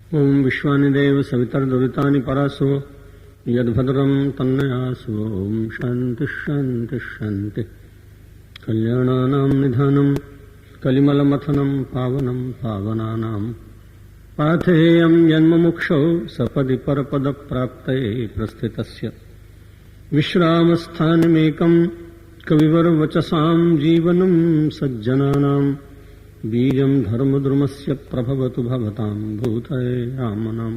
ओम विश्वानिदेव सवितर्दुरितानि परासो यद्भद्रं तन्नयासो। ओम शांति शांति शांति। कल्याणानां निधानं कलिमलमथनं पावनं पावनानां पाथेयं जन्ममुक्षौ सपदि परपदप्राप्तये प्रस्थितस्य विश्रामस्थानमेकं कविवरवचसां जीवनं सज्जनानां बीजं धर्मद्रुमस्य प्रभवतु भवतां भूतये रामनाम।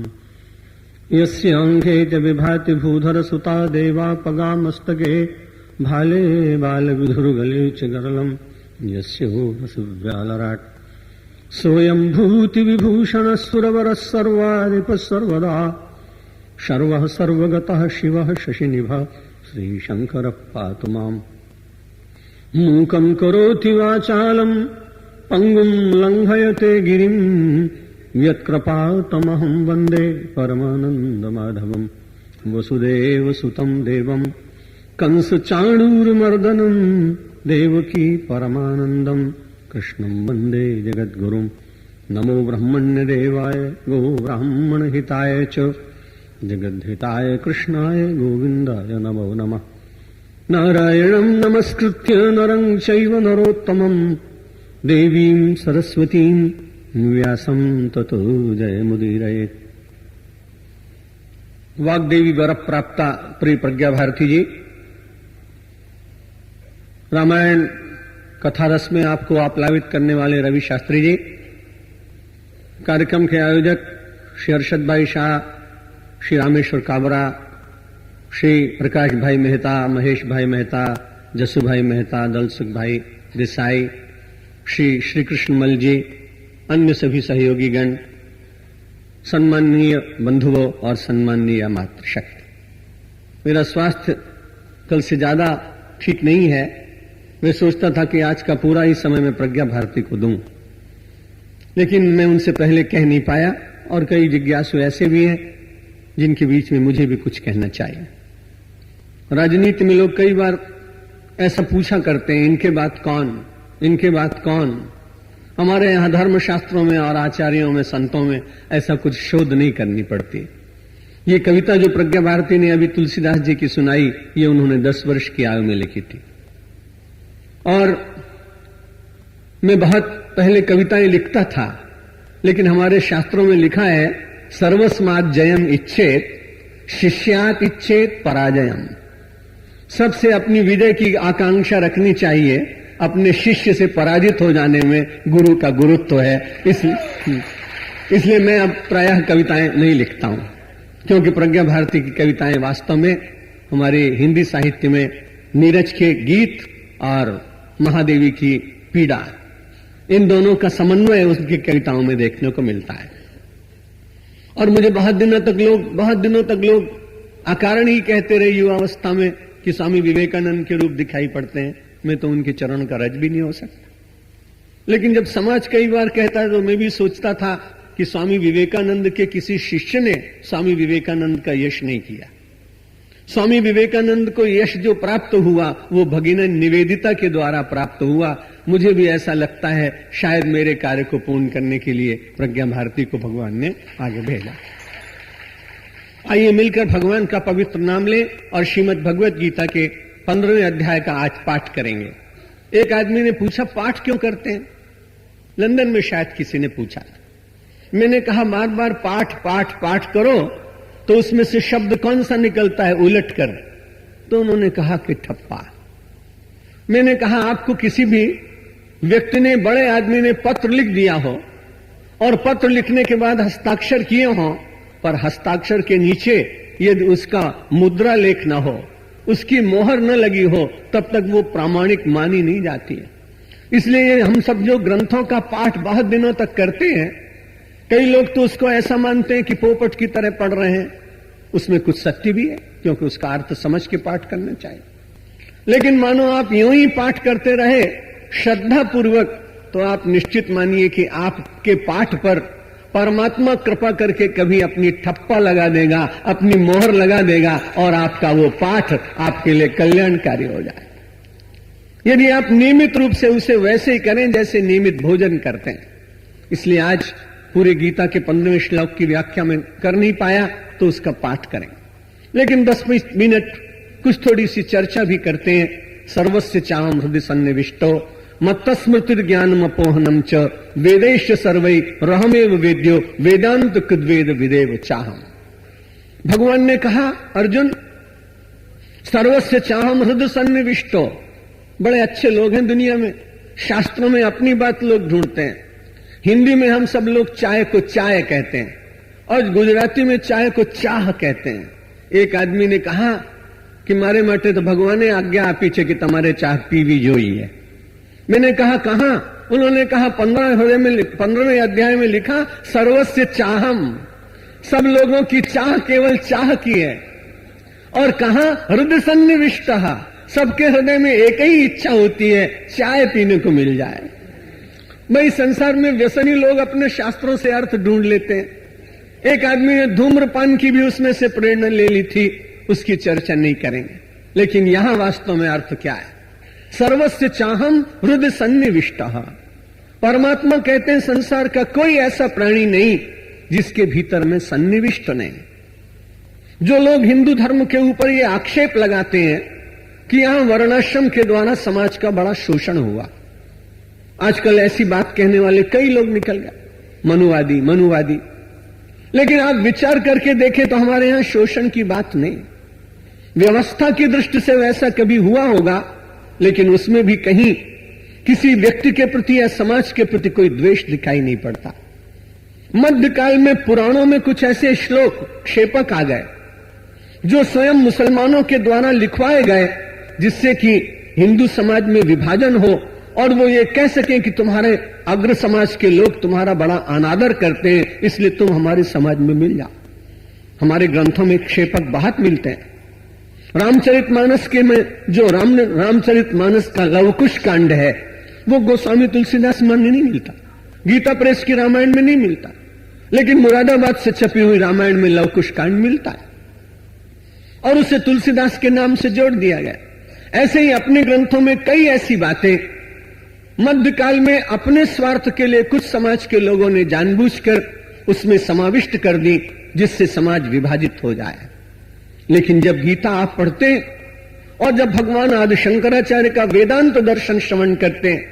यस्य अंगे च विभाति भूधरसुता देवापगामस्तके भाले बालविधुर्गले च गरलं यस्य वसुव्यालराट् सोऽयं भूतिविभूषणः सुरवरः सर्वाधिपः सर्वदा शर्वः सर्वगतः शिवः शशिनिभः श्रीशङ्करः पातु माम्। मूकं करोति वाचालं पंगुं लंघयते गिरिं यत्कृपातमहं वन्दे परमानन्दमाधवं। वसुदेवसुतं देवं कंसचाणूरमर्दनं देवकी परमानन्दं कृष्णं वन्दे जगद्गुरुं। नमो ब्रह्मण्यदेवाय गो ब्राह्मणहिताय च जगद्धिताय कृष्णाय गोविन्दाय नमो नमः। नारायणं नमस्कृत्य नरं चैव नरोत्तमं देवीं सरस्वतीं व्यासं ततो जयमुदीरयेत्। वाग्देवी वर प्राप्ता प्रिय प्रज्ञा भारती जी, रामायण कथारस में आपको आप्लावित करने वाले रवि शास्त्री जी, कार्यक्रम के आयोजक श्री अरशद भाई शाह, श्री रामेश्वर काबरा, श्री प्रकाश भाई मेहता, महेश भाई मेहता, जसू भाई मेहता, दलसुख भाई देसाई, श्री श्री कृष्ण मल जी, अन्य सभी सहयोगी गण, सम्माननीय बंधुओं और सम्माननीय मातृशक्ति। मेरा स्वास्थ्य कल से ज्यादा ठीक नहीं है। मैं सोचता था कि आज का पूरा ही समय मैं प्रज्ञा भारती को दूं, लेकिन मैं उनसे पहले कह नहीं पाया। और कई जिज्ञासु ऐसे भी हैं जिनके बीच में मुझे भी कुछ कहना चाहिए। राजनीति में लोग कई बार ऐसा पूछा करते हैं, इनके बाद कौन, इनके बाद कौन। हमारे यहां धर्म शास्त्रों में और आचार्यों में, संतों में ऐसा कुछ शोध नहीं करनी पड़ती। ये कविता जो प्रज्ञा भारती ने अभी तुलसीदास जी की सुनाई, ये उन्होंने 10 वर्ष की आयु में लिखी थी। और मैं बहुत पहले कविताएं लिखता था, लेकिन हमारे शास्त्रों में लिखा है सर्वस्मात् जयम इच्छेत शिष्यात इच्छेत पराजयम। सबसे अपनी विजय की आकांक्षा रखनी चाहिए, अपने शिष्य से पराजित हो जाने में गुरु का गुरुत्व है। इसलिए मैं अब प्रायः कविताएं नहीं लिखता हूं, क्योंकि प्रज्ञा भारती की कविताएं वास्तव में हमारे हिंदी साहित्य में नीरज के गीत और महादेवी की पीड़ा, इन दोनों का समन्वय उसकी कविताओं में देखने को मिलता है। और मुझे बहुत दिनों तक लोग अकारण ही कहते रहे युवावस्था में कि स्वामी विवेकानंद के रूप दिखाई पड़ते हैं। मैं तो उनके चरण का रज भी नहीं हो सकता। लेकिन जब समाज कई बार कहता है तो मैं भी सोचता था कि स्वामी विवेकानंद के किसी शिष्य ने स्वामी विवेकानंद का यश नहीं किया। स्वामी विवेकानंद को यश जो प्राप्त हुआ वो भगिनी निवेदिता के द्वारा प्राप्त हुआ। मुझे भी ऐसा लगता है, शायद मेरे कार्य को पूर्ण करने के लिए प्रज्ञा भारती को भगवान ने आगे भेजा। आइए मिलकर भगवान का पवित्र नाम लें और श्रीमद् भगवत गीता के 15वें अध्याय का आज पाठ करेंगे। एक आदमी ने पूछा, पाठ क्यों करते हैं? लंदन में शायद किसी ने पूछा। मैंने कहा, बार बार पाठ पाठ पाठ करो तो उसमें से शब्द कौन सा निकलता है उलट कर? तो उन्होंने कहा कि ठप्पा। मैंने कहा, आपको किसी भी व्यक्ति ने, बड़े आदमी ने पत्र लिख दिया हो और पत्र लिखने के बाद हस्ताक्षर किए हो, पर हस्ताक्षर के नीचे यदि उसका मुद्रा लेख न हो, उसकी मोहर न लगी हो, तब तक वो प्रामाणिक मानी नहीं जाती है। इसलिए हम सब जो ग्रंथों का पाठ बहुत दिनों तक करते हैं, कई लोग तो उसको ऐसा मानते हैं कि पोपट की तरह पढ़ रहे हैं। उसमें कुछ सत्य भी है, क्योंकि उसका अर्थ समझ के पाठ करना चाहिए। लेकिन मानो आप यूं ही पाठ करते रहे श्रद्धा पूर्वक, तो आप निश्चित मानिए कि आपके पाठ पर परमात्मा कृपा करके कभी अपनी ठप्पा लगा देगा, अपनी मोहर लगा देगा और आपका वो पाठ आपके लिए कल्याणकारी हो जाए। यदि आप नियमित रूप से उसे वैसे ही करें जैसे नियमित भोजन करते हैं। इसलिए आज पूरे गीता के 15वें श्लोक की व्याख्या में कर नहीं पाया तो उसका पाठ करें, लेकिन 10 मिनट कुछ थोड़ी सी चर्चा भी करते हैं। सर्वस्य चाहम हृदय सन्निविष्टो मत्तस्मृति ज्ञानम अपोहनम च वेदेश सर्वै रहमेव वेद्यो वेदांत कृद्वेद विदेव चाहम। भगवान ने कहा, अर्जुन सर्वस्य चाहम हृदय सन्निविष्टो, बड़े अच्छे लोग हैं दुनिया में, शास्त्रों में अपनी बात लोग ढूंढते हैं। हिंदी में हम सब लोग चाय को चाय कहते हैं और गुजराती में चाय को चाह कहते हैं। एक आदमी ने कहा कि मारे માટે तो भगवान ने आज्ञा आपी है कि तुम्हारे चाह पीवी જોઈએ। मैंने कहा कहां? उन्होंने कहा 15वें अध्याय में लिखा सर्वस्य चाहम, सब लोगों की चाह केवल चाह की है। और कहा हृदय सन्निविष्टः, सबके हृदय में एक ही इच्छा होती है, चाय पीने को मिल जाए। भाई संसार में व्यसनी लोग अपने शास्त्रों से अर्थ ढूंढ लेते हैं। एक आदमी ने धूम्रपान की भी उसमें से प्रेरणा ले ली थी, उसकी चर्चा नहीं करेंगे, लेकिन यहां वास्तव में अर्थ क्या है? सर्वस्य चाहम हृदय सन्निविष्टः। परमात्मा कहते हैं संसार का कोई ऐसा प्राणी नहीं जिसके भीतर में सन्निविष्ट नहीं। जो लोग हिंदू धर्म के ऊपर ये आक्षेप लगाते हैं कि यहां वर्णाश्रम के द्वारा समाज का बड़ा शोषण हुआ, आजकल ऐसी बात कहने वाले कई लोग निकल गए, मनुवादी। लेकिन आप विचार करके देखें तो हमारे यहां शोषण की बात नहीं, व्यवस्था की दृष्टि से वैसा कभी हुआ होगा, लेकिन उसमें भी कहीं किसी व्यक्ति के प्रति या समाज के प्रति कोई द्वेष दिखाई नहीं पड़ता। मध्यकाल में पुराणों में कुछ ऐसे श्लोक क्षेपक आ गए जो स्वयं मुसलमानों के द्वारा लिखवाए गए, जिससे कि हिंदू समाज में विभाजन हो और वो ये कह सकें कि तुम्हारे अग्र समाज के लोग तुम्हारा बड़ा अनादर करते हैं, इसलिए तुम हमारे समाज में मिल जाओ। हमारे ग्रंथों में क्षेपक बहुत मिलते हैं। रामचरितमानस के में जो रामचरितमानस का लवकुश कांड है वो गोस्वामी तुलसीदास में नहीं मिलता, गीता प्रेस की रामायण में नहीं मिलता, लेकिन मुरादाबाद से छपी हुई रामायण में लवकुश कांड मिलता है और उसे तुलसीदास के नाम से जोड़ दिया गया। ऐसे ही अपने ग्रंथों में कई ऐसी बातें मध्यकाल में अपने स्वार्थ के लिए कुछ समाज के लोगों ने जानबूझकर उसमें समाविष्ट कर दी, जिससे समाज विभाजित हो जाए। लेकिन जब गीता आप पढ़ते और जब भगवान आदि शंकराचार्य का वेदांत दर्शन श्रवण करते हैं,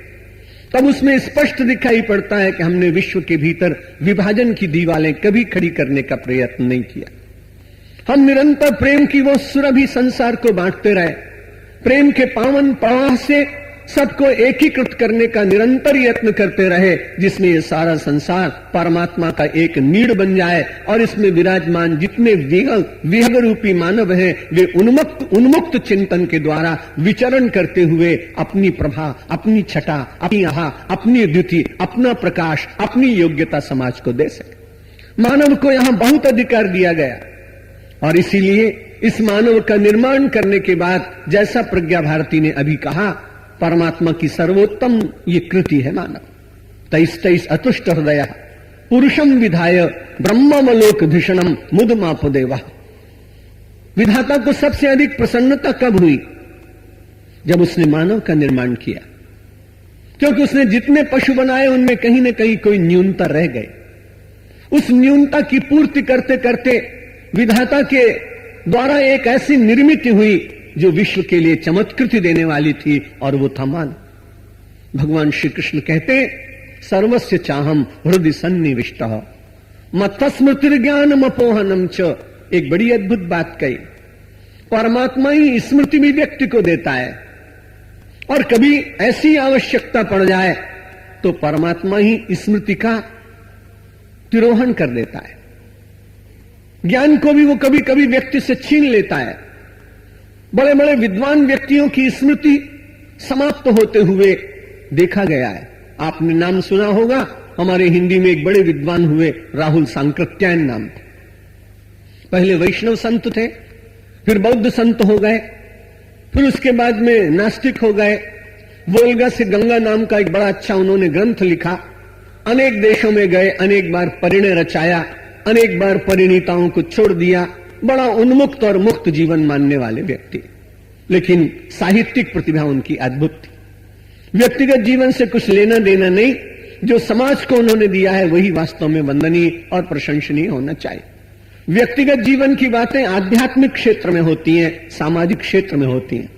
तब उसमें स्पष्ट दिखाई पड़ता है कि हमने विश्व के भीतर विभाजन की दीवारें कभी खड़ी करने का प्रयत्न नहीं किया। हम निरंतर प्रेम की वो सुरभि संसार को बांटते रहे, प्रेम के पावन प्रवाह से सबको एकीकृत करने का निरंतर यत्न करते रहे, जिसमें ये सारा संसार परमात्मा का एक नीड़ बन जाए और इसमें विराजमान जितने विहग रूपी मानव हैं वे उन्मुक्त चिंतन के द्वारा विचरण करते हुए अपनी प्रभा, अपनी छटा, अपनी आहा, अपनी द्युति, अपना प्रकाश, अपनी योग्यता समाज को दे सके। मानव को यहां बहुत अधिकार दिया गया और इसीलिए इस मानव का निर्माण करने के बाद, जैसा प्रज्ञा भारती ने अभी कहा, परमात्मा की सर्वोत्तम ये कृति है मानव। 23 अतुष्ट हृदय पुरुषम विधाय ब्रह्मलोक धिषणम मुदमापदेव। विधाता को सबसे अधिक प्रसन्नता कब हुई? जब उसने मानव का निर्माण किया, क्योंकि उसने जितने पशु बनाए उनमें कहीं न कहीं कोई न्यूनता रह गई। उस न्यूनता की पूर्ति करते करते विधाता के द्वारा एक ऐसी निर्मित हुई जो विश्व के लिए चमत्कृति देने वाली थी, और वो था मानव। भगवान श्री कृष्ण कहते सर्वस्य चाहम हृदय सन्निविष्टः मत्तस्मृति ज्ञानम अपोहनम च। एक बड़ी अद्भुत बात कही, परमात्मा ही स्मृति भी व्यक्ति को देता है, और कभी ऐसी आवश्यकता पड़ जाए तो परमात्मा ही स्मृति का तिरोहन कर देता है। ज्ञान को भी वो कभी कभी व्यक्ति से छीन लेता है। बड़े बड़े विद्वान व्यक्तियों की स्मृति समाप्त होते हुए देखा गया है। आपने नाम सुना होगा, हमारे हिंदी में एक बड़े विद्वान हुए, राहुल सांकृत्यायन नाम थे। पहले वैष्णव संत थे, फिर बौद्ध संत हो गए, फिर उसके बाद में नास्तिक हो गए। वोल्गा से गंगा नाम का एक बड़ा अच्छा उन्होंने ग्रंथ लिखा, अनेक देशों में गए, अनेक बार परिणय रचाया, अनेक बार परिणीताओं को छोड़ दिया। बड़ा उन्मुक्त और मुक्त जीवन मानने वाले व्यक्ति, लेकिन साहित्यिक प्रतिभा उनकी अद्भुत थी। व्यक्तिगत जीवन से कुछ लेना देना नहीं, जो समाज को उन्होंने दिया है वही वास्तव में वंदनीय और प्रशंसनीय होना चाहिए। व्यक्तिगत जीवन की बातें आध्यात्मिक क्षेत्र में होती हैं, सामाजिक क्षेत्र में होती हैं।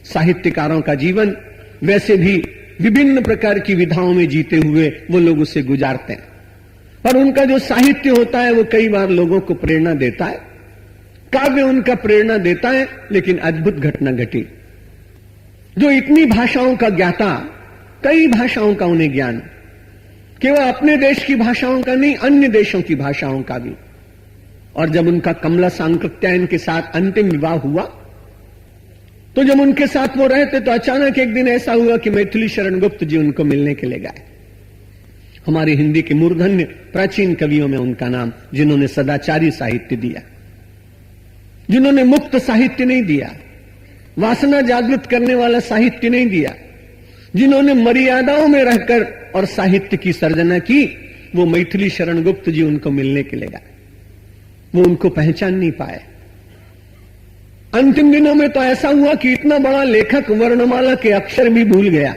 साहित्यकारों का जीवन वैसे भी विभिन्न प्रकार की विधाओं में जीते हुए वो लोग उसे गुजारते हैं, पर उनका जो साहित्य होता है वो कई बार लोगों को प्रेरणा देता है। काव्य उनका प्रेरणा देता है, लेकिन अद्भुत घटना घटी। जो इतनी भाषाओं का ज्ञाता, कई भाषाओं का उन्हें ज्ञान, केवल अपने देश की भाषाओं का नहीं, अन्य देशों की भाषाओं का भी। और जब उनका कमला सांकृत्यायन के साथ अंतिम विवाह हुआ, तो जब उनके साथ वो रहे थे तो अचानक एक दिन ऐसा हुआ कि मैथिली शरण गुप्त जी उनको मिलने के लिए गए। हमारे हिंदी के मूर्धन्य प्राचीन कवियों में उनका नाम, जिन्होंने सदाचारी साहित्य दिया, जिन्होंने मुक्त साहित्य नहीं दिया, वासना जागृत करने वाला साहित्य नहीं दिया, जिन्होंने मर्यादाओं में रहकर और साहित्य की सर्जना की, वो मैथिली शरण गुप्त जी उनको मिलने के लिए गए। वो उनको पहचान नहीं पाए। अंतिम दिनों में तो ऐसा हुआ कि इतना बड़ा लेखक वर्णमाला के अक्षर भी भूल गया।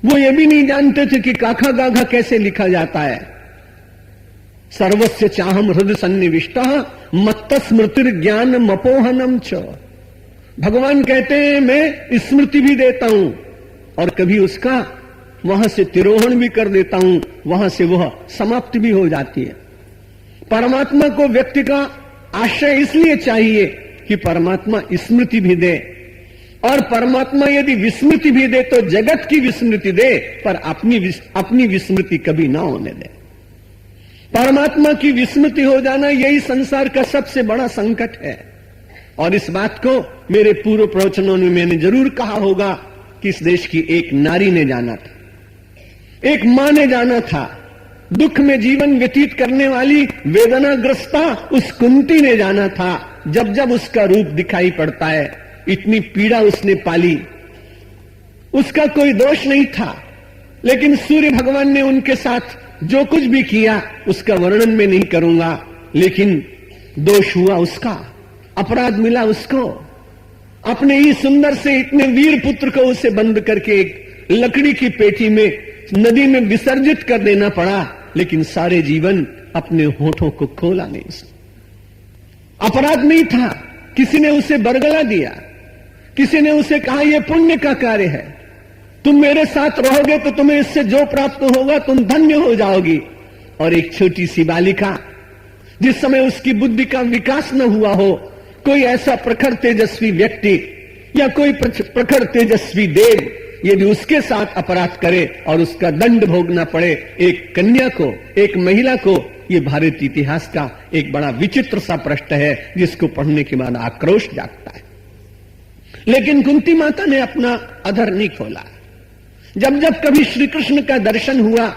वो ये भी नहीं जानते थे कि काखा गाघा कैसे लिखा जाता है। सर्वस्य चाहम हृदय सन्निविष्टा मत्त स्मृतिर ज्ञान मपोहनम च। भगवान कहते हैं मैं स्मृति भी देता हूं और कभी उसका वहां से तिरोहन भी कर देता हूं, वहां से वह समाप्ति भी हो जाती है। परमात्मा को व्यक्ति का आश्रय इसलिए चाहिए कि परमात्मा स्मृति भी दे, और परमात्मा यदि विस्मृति भी दे तो जगत की विस्मृति दे, पर अपनी विस्मृति कभी ना होने दे। परमात्मा की विस्मृति हो जाना यही संसार का सबसे बड़ा संकट है। और इस बात को मेरे पूर्व प्रवचनों में मैंने जरूर कहा होगा कि इस देश की एक नारी ने जाना था, एक मां ने जाना था, दुख में जीवन व्यतीत करने वाली वेदनाग्रस्ता उस कुंती ने जाना था। जब जब उसका रूप दिखाई पड़ता है, इतनी पीड़ा उसने पाली। उसका कोई दोष नहीं था, लेकिन सूर्य भगवान ने उनके साथ जो कुछ भी किया उसका वर्णन में नहीं करूंगा, लेकिन दोष हुआ उसका, अपराध मिला उसको। अपने ही सुंदर से इतने वीर पुत्र को उसे बंद करके एक लकड़ी की पेटी में नदी में विसर्जित कर देना पड़ा, लेकिन सारे जीवन अपने होठों को खोला नहीं। अपराध नहीं था, किसी ने उसे बरगला दिया, किसी ने उसे कहा यह पुण्य का कार्य है, तुम मेरे साथ रहोगे तो तुम्हें इससे जो प्राप्त होगा तुम धन्य हो जाओगी। और एक छोटी सी बालिका, जिस समय उसकी बुद्धि का विकास न हुआ हो, कोई ऐसा प्रखर तेजस्वी व्यक्ति या कोई प्रखर तेजस्वी देव यदि उसके साथ अपराध करे और उसका दंड भोगना पड़े एक कन्या को, एक महिला को, यह भारतीय इतिहास का एक बड़ा विचित्र सा प्रश्न है जिसको पढ़ने के बाद आक्रोश जागता है। लेकिन कुंती माता ने अपना अधर नहीं खोला। जब जब कभी श्री कृष्ण का दर्शन हुआ,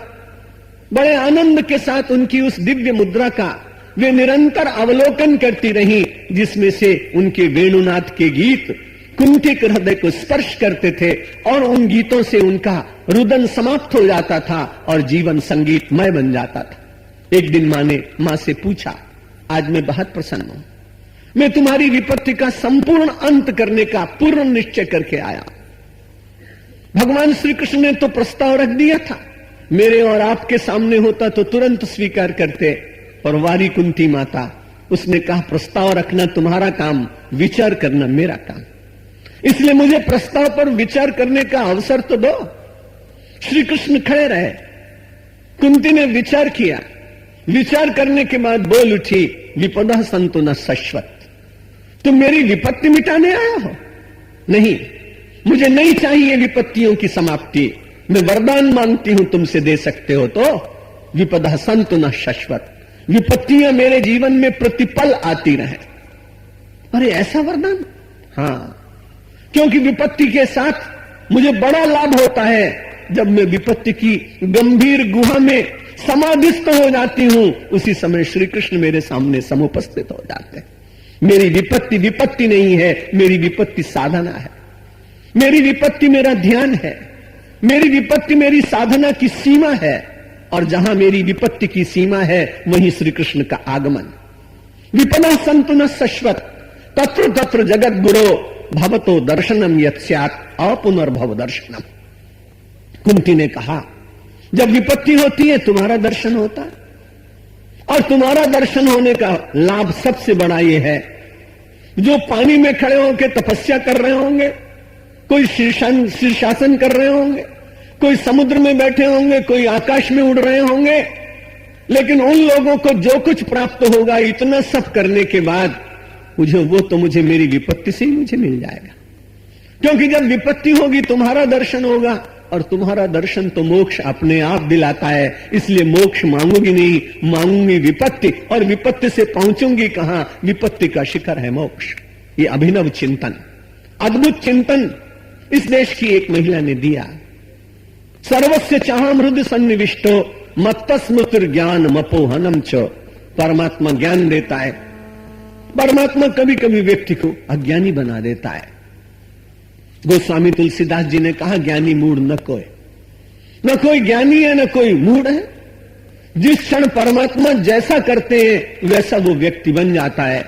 बड़े आनंद के साथ उनकी उस दिव्य मुद्रा का वे निरंतर अवलोकन करती रही, जिसमें से उनके वेणुनाथ के गीत कुंती के हृदय को स्पर्श करते थे और उन गीतों से उनका रुदन समाप्त हो जाता था और जीवन संगीतमय बन जाता था। एक दिन मां से पूछा, आज मैं बहुत प्रसन्न हूं, मैं तुम्हारी विपत्ति का संपूर्ण अंत करने का पूर्ण निश्चय करके आया। भगवान श्री कृष्ण ने तो प्रस्ताव रख दिया था, मेरे और आपके सामने होता तो तुरंत स्वीकार करते, और वारी कुंती माता, उसने कहा प्रस्ताव रखना तुम्हारा काम, विचार करना मेरा काम, इसलिए मुझे प्रस्ताव पर विचार करने का अवसर तो दो। श्री कृष्ण खड़े रहे, कुंती ने विचार किया, विचार करने के बाद बोल उठी, विपदा संतु न शश्वत, तुम मेरी विपत्ति मिटाने आया हो? नहीं, मुझे नहीं चाहिए विपत्तियों की समाप्ति, मैं वरदान मांगती हूं तुमसे दे सकते हो तो। विपदा संतु न शश्वत, विपत्तियां मेरे जीवन में प्रतिपल आती रहे। अरे ऐसा वरदान? हां, क्योंकि विपत्ति के साथ मुझे बड़ा लाभ होता है। जब मैं विपत्ति की गंभीर गुहा में समाधिस्थ हो जाती हूं, उसी समय श्री कृष्ण मेरे सामने समुपस्थित हो जाते हैं। मेरी विपत्ति विपत्ति नहीं है, मेरी विपत्ति साधना है, मेरी विपत्ति मेरा ध्यान है, मेरी विपत्ति मेरी साधना की सीमा है, और जहां मेरी विपत्ति की सीमा है वहीं श्री कृष्ण का आगमन। विपदा संतु न शश्वत, तत्र तत्र जगत गुरो भवतो दर्शनम यत् स्यात् अपुनर्भव दर्शनम। कुंती ने कहा, जब विपत्ति होती है तुम्हारा दर्शन होता है, और तुम्हारा दर्शन होने का लाभ सबसे बड़ा यह है, जो पानी में खड़े होकर तपस्या कर रहे होंगे, कोई शीर्षासन कर रहे होंगे, कोई समुद्र में बैठे होंगे, कोई आकाश में उड़ रहे होंगे, लेकिन उन लोगों को जो कुछ प्राप्त होगा इतना सब करने के बाद मुझे मेरी विपत्ति से ही मुझे मिल जाएगा। क्योंकि जब विपत्ति होगी तुम्हारा दर्शन होगा, और तुम्हारा दर्शन तो मोक्ष अपने आप दिलाता है। इसलिए मोक्ष मांगूंगी नहीं, मांगूंगी विपत्ति, और विपत्ति से पहुंचूंगी कहां? विपत्ति का शिखर है मोक्ष। ये अभिनव चिंतन, अद्भुत चिंतन इस देश की एक महिला ने दिया। सर्वस्य चाहम हृदय सन्निविष्टो मत्तस्मृतिर ज्ञान मपोहनम च। परमात्मा ज्ञान देता है। परमात्मा कभी कभी व्यक्ति को अज्ञानी बना देता है। गोस्वामी तुलसीदास जी ने कहा, ज्ञानी मूढ़ न कोई ज्ञानी है, न कोई मूढ़ है। जिस क्षण परमात्मा जैसा करते हैं वैसा वो व्यक्ति बन जाता है।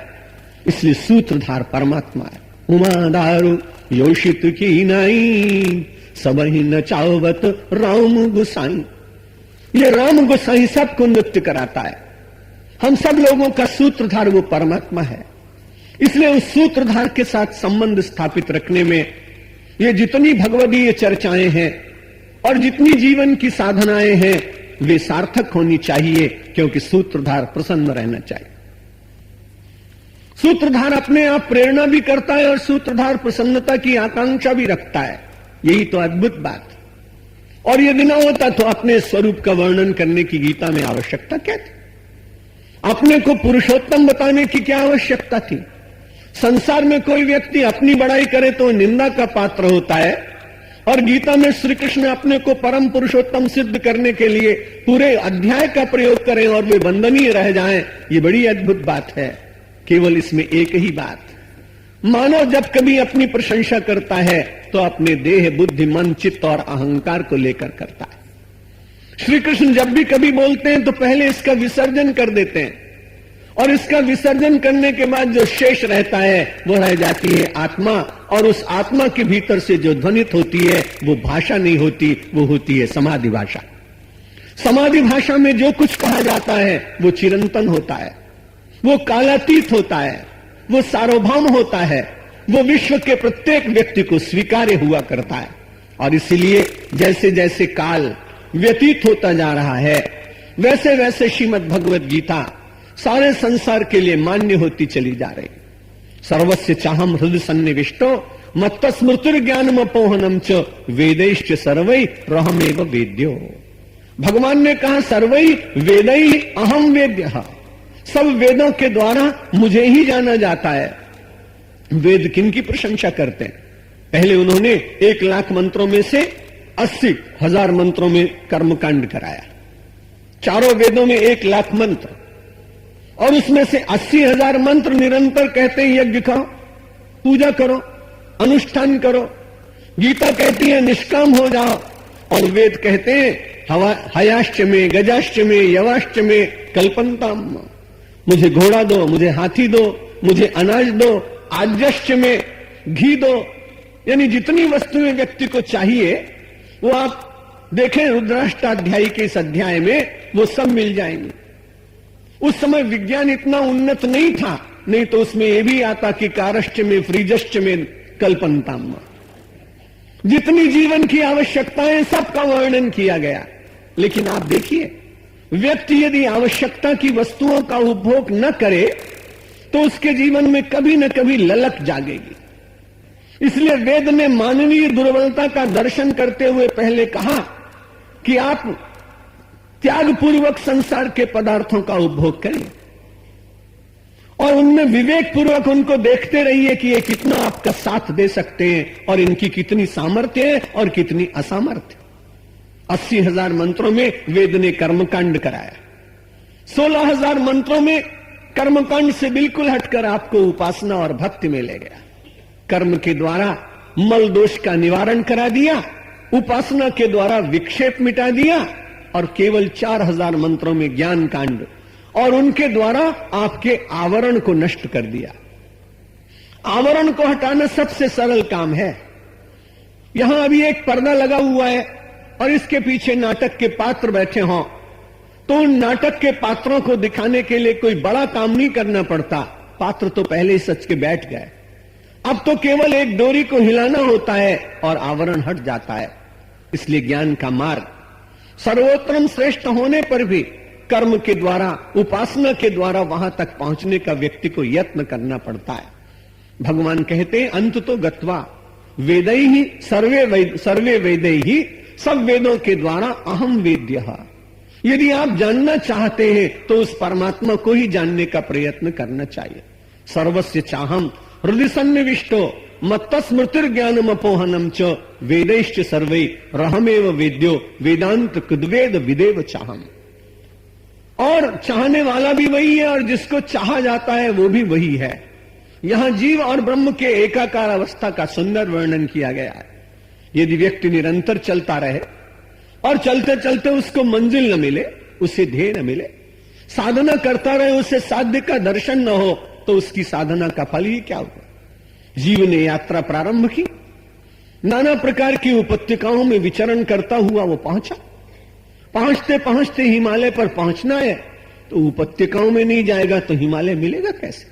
इसलिए सूत्रधार परमात्मा है। उमा दारू योषित की नाई, सब ही न चावत राम गोसाई। ये राम गोसाई सबको नृत्य कराता है। हम सब लोगों का सूत्रधार वो परमात्मा है। इसलिए उस सूत्रधार के साथ संबंध स्थापित रखने में ये जितनी भगवदीय चर्चाएं हैं और जितनी जीवन की साधनाएं हैं वे सार्थक होनी चाहिए, क्योंकि सूत्रधार प्रसन्न रहना चाहिए। सूत्रधार अपने आप प्रेरणा भी करता है और सूत्रधार प्रसन्नता की आकांक्षा भी रखता है। यही तो अद्भुत बात। और यदि ना होता तो अपने स्वरूप का वर्णन करने की गीता में आवश्यकता क्या थी? अपने को पुरुषोत्तम बताने की क्या आवश्यकता थी? संसार में कोई व्यक्ति अपनी बड़ाई करे तो निंदा का पात्र होता है, और गीता में श्री कृष्ण अपने को परम पुरुषोत्तम सिद्ध करने के लिए पूरे अध्याय का प्रयोग करें और वे वंदनीय रह जाएं, ये बड़ी अद्भुत बात है। केवल इसमें एक ही बात, मानव जब कभी अपनी प्रशंसा करता है तो अपने देह, बुद्धि, मन, चित्त और अहंकार को लेकर करता है। श्री कृष्ण जब भी कभी बोलते हैं तो पहले इसका विसर्जन कर देते हैं, और इसका विसर्जन करने के बाद जो शेष रहता है वो रह जाती है आत्मा, और उस आत्मा के भीतर से जो ध्वनित होती है वो भाषा नहीं होती, वो होती है समाधि भाषा। समाधि भाषा में जो कुछ कहा जाता है वो चिरंतन होता है, वो कालातीत होता है, वो सार्वभौम होता है, वो विश्व के प्रत्येक व्यक्ति को स्वीकार्य हुआ करता है। और इसलिए जैसे जैसे काल व्यतीत होता जा रहा है वैसे वैसे श्रीमद् भगवत गीता सारे संसार के लिए मान्य होती चली जा रही। सर्वस्य चाहम हृदय सन्निविष्टो मत्तस्मृतिर ज्ञानमपोहनम च वेदैश्च सर्वै रहमेव वेद्यो। भगवान ने कहा सर्वै वेदै अहम वेद्यः, सब वेदों के द्वारा मुझे ही जाना जाता है। वेद किनकी प्रशंसा करते हैं? पहले उन्होंने 1,00,000 मंत्रों में से 80,000 मंत्रों में कर्मकांड कराया। चारों वेदों में 1,00,000 मंत्र, और उसमें से 80,000 मंत्र निरंतर कहते हैं यज्ञ करो, पूजा करो, अनुष्ठान करो। गीता कहती है निष्काम हो जाओ, और वेद कहते हैं हयाश्च में, गजाश्च में, यवाश्च में कल्पन्ताम। मुझे घोड़ा दो, मुझे हाथी दो, मुझे अनाज दो, आज्यश्च में घी दो। यानी जितनी वस्तुएं व्यक्ति को चाहिए वो आप देखें रुद्राष्टाध्यायी के इस अध्याय में वो सब मिल जाएंगे। उस समय विज्ञान इतना उन्नत नहीं था, नहीं तो उसमें यह भी आता कि कारश्च में, फ्रीजश्च में कल्पन्ताम। जितनी जीवन की आवश्यकताएं सबका वर्णन किया गया। लेकिन आप देखिए, व्यक्ति यदि आवश्यकता की वस्तुओं का उपभोग न करे तो उसके जीवन में कभी न कभी ललक जागेगी। इसलिए वेद ने मानवीय दुर्बलता का दर्शन करते हुए पहले कहा कि आप त्यागपूर्वक संसार के पदार्थों का उपभोग करें, और उनमें विवेक पूर्वक उनको देखते रहिए कि ये कितना आपका साथ दे सकते हैं और इनकी कितनी सामर्थ्य है और कितनी असामर्थ्य। 80,000 मंत्रों में वेद ने कर्मकांड कराया। 16,000 मंत्रों में कर्मकांड से बिल्कुल हटकर आपको उपासना और भक्ति में ले गया। कर्म के द्वारा मल दोष का निवारण करा दिया, उपासना के द्वारा विक्षेप मिटा दिया, और केवल 4,000 मंत्रों में ज्ञान कांड, और उनके द्वारा आपके आवरण को नष्ट कर दिया। आवरण को हटाना सबसे सरल काम है। यहां अभी एक पर्दा लगा हुआ है, और इसके पीछे नाटक के पात्र बैठे हों, तो उन नाटक के पात्रों को दिखाने के लिए कोई बड़ा काम नहीं करना पड़ता। पात्र तो पहले ही सच के बैठ गए। अब तो केवल एक डोरी को हिलाना होता है और आवरण हट जाता है। इसलिए ज्ञान का मार्ग सर्वोत्तम श्रेष्ठ होने पर भी कर्म के द्वारा, उपासना के द्वारा वहां तक पहुंचने का व्यक्ति को यत्न करना पड़ता है। भगवान कहते हैं अंत तो गत्वा वेदै ही सर्वे वेदै ही, सब वेदों के द्वारा अहम वेद्यः। यदि आप जानना चाहते हैं तो उस परमात्मा को ही जानने का प्रयत्न करना चाहिए। सर्वस्य चाहम हृदय सन्निविष्टो मत्त स्मृतिर्ज्ञानम अपोहनम च वेदैश्च सर्वे रहमेव वेद्यो वेदांत कृद्वेद विदेव चाहम। और चाहने वाला भी वही है और जिसको चाहा जाता है वो भी वही है। यहां जीव और ब्रह्म के एकाकार अवस्था का सुंदर वर्णन किया गया है। यदि व्यक्ति निरंतर चलता रहे और चलते चलते उसको मंजिल न मिले, उसे ध्येय न मिले, साधना करता रहे, उसे साध्य का दर्शन न हो, तो उसकी साधना का फल ही क्या हुआ। जीव ने यात्रा प्रारंभ की, नाना प्रकार की उपत्यकाओं में विचरण करता हुआ वो पहुंचा। पहुंचते पहुंचते हिमालय पर पहुंचना है तो उपत्यकाओं में नहीं जाएगा तो हिमालय मिलेगा कैसे।